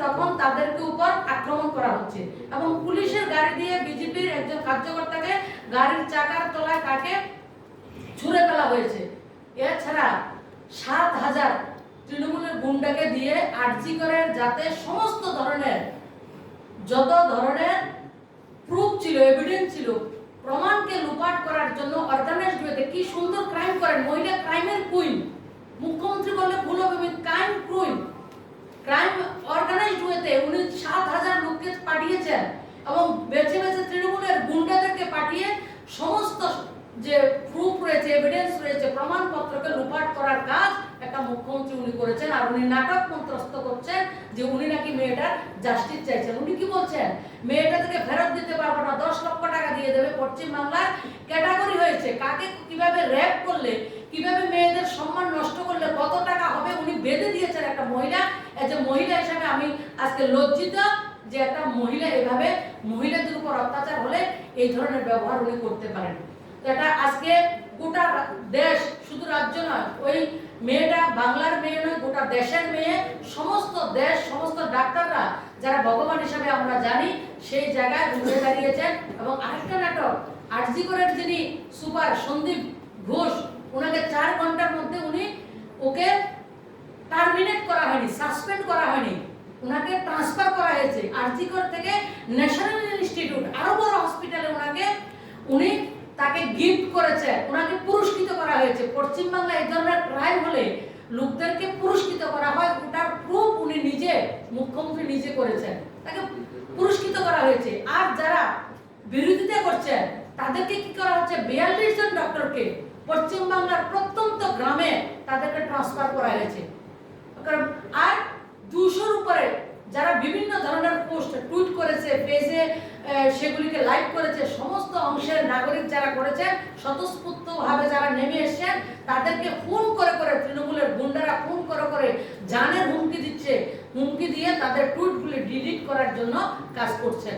তখন তাদেরকে উপর আক্রমণ করা হচ্ছে এবং পুলিশের গাড়ি দিয়ে বিজেপির একজন কার্যকর্তাকে গাড়ির চাকার তলায় তাকে ছুঁড়ে ফেলা হয়েছে। এছাড়া 7,000 তৃণমূলের গুন্ডাকে দিয়ে আরজি করে যাতে সমস্ত ধরনের যত ধরনের প্রুফ ছিল, এভিডেন্স ছিল, প্রমাণকে লুপাট করার জন্য অর্গানাইজড ওয়েতে কি সুন্দর ক্রাইম করেন, মহিলা ক্রাইমের কুইন, মুখ্যমন্ত্রী বললে ভুল হবে, ক্রাইম কুইন, ক্রাইম অর্গানাইজড ওয়েতে উনি 7,000 লোককে পাঠিয়েছেন এবং বেছে বেছে তৃণমূলের গুন্ডাদেরকে পাঠিয়ে সমস্ত যে প্রুফ রয়েছে, এভিডেন্স রয়েছে, প্রমাণপত্রকে লুপাট করার কাজ একটা মুখ্যমন্ত্রী উনি করেছেন। আর উনি নাটক মন্ত্রস্থ করছেন যে উনি নাকি মেয়েটার জাস্টিস চাইছেন। উনি কি বলছেন, মেয়েটা থেকে ফেরত দিতে পারবো না, 10 লক্ষ টাকা দিয়ে দেবে। পশ্চিম বাংলার ক্যাটাগরি হয়েছে, কাকে কিভাবে র্যাপ করলে, কিভাবে মেয়েদের সম্মান নষ্ট করলে কত টাকা হবে উনি বেঁধে দিয়েছেন একটা মহিলা। এজ এ মহিলা হিসাবে আমি আজকে লজ্জিত যে একটা মহিলা এভাবে মহিলাদের উপর অত্যাচার হলে এই ধরনের ব্যবহার উনি করতে পারেন। এটা আজকে গোটা দেশ, শুধু রাজ্য নয়, ওই মেয়েটা বাংলার মেয়ে নয়, গোটা দেশের মেয়ে। সমস্ত দেশ, সমস্ত ডাক্তাররা যারা ভগবান হিসাবে আমরা জানি সেই জায়গায় ঘুরে দাঁড়িয়েছেন। এবং আরেকটা নাটক, আরজি করের যিনি সুপার সন্দীপ ঘোষ, ওনাকে 4 ঘন্টার মধ্যে ওকে টার্মিনেট করা হয়নি, সাসপেন্ড করা হয়নি, ওনাকে ট্রান্সফার করা হয়েছে আরজি কর থেকে ন্যাশনাল ইনস্টিটিউট, আরো বড় হসপিটালে উনি তাকে গিফট করেছে, ওনাকে পুরস্কৃত করা হয়েছে। পশ্চিমবাংলায় এই ধরনের ক্রাইম হলে লোকদেরকে পুরস্কৃত করা হয়, ওটার প্রুফ উনি নিজে, মুখ্যমন্ত্রী নিজে করেছেন, তাকে পুরস্কৃত করা হয়েছে। আর যারা বিরোধিতা করছেন তাদেরকে কি করা হচ্ছে, 42 জন ডক্টরকে পশ্চিমবাংলার প্রত্যন্ত গ্রামে তাদেরকে ট্রান্সফার করা হয়েছে। আর 200-র উপরে যারা বিভিন্ন ধরনের পোস্ট টুইট করেছে, পেজে সেগুলিকে লাইক করেছে, সমস্ত অংশের নাগরিক যারা করেছেন, স্বতঃস্ফূর্তভাবে যারা নেমে এসেছেন, তাদেরকে ফোন করে করে তৃণমূলের গুন্ডারা ফোন করে করে জানের হুমকি দিচ্ছে, হুমকি দিয়ে তাদের টুইটগুলি ডিলিট করার জন্য কাজ করছেন।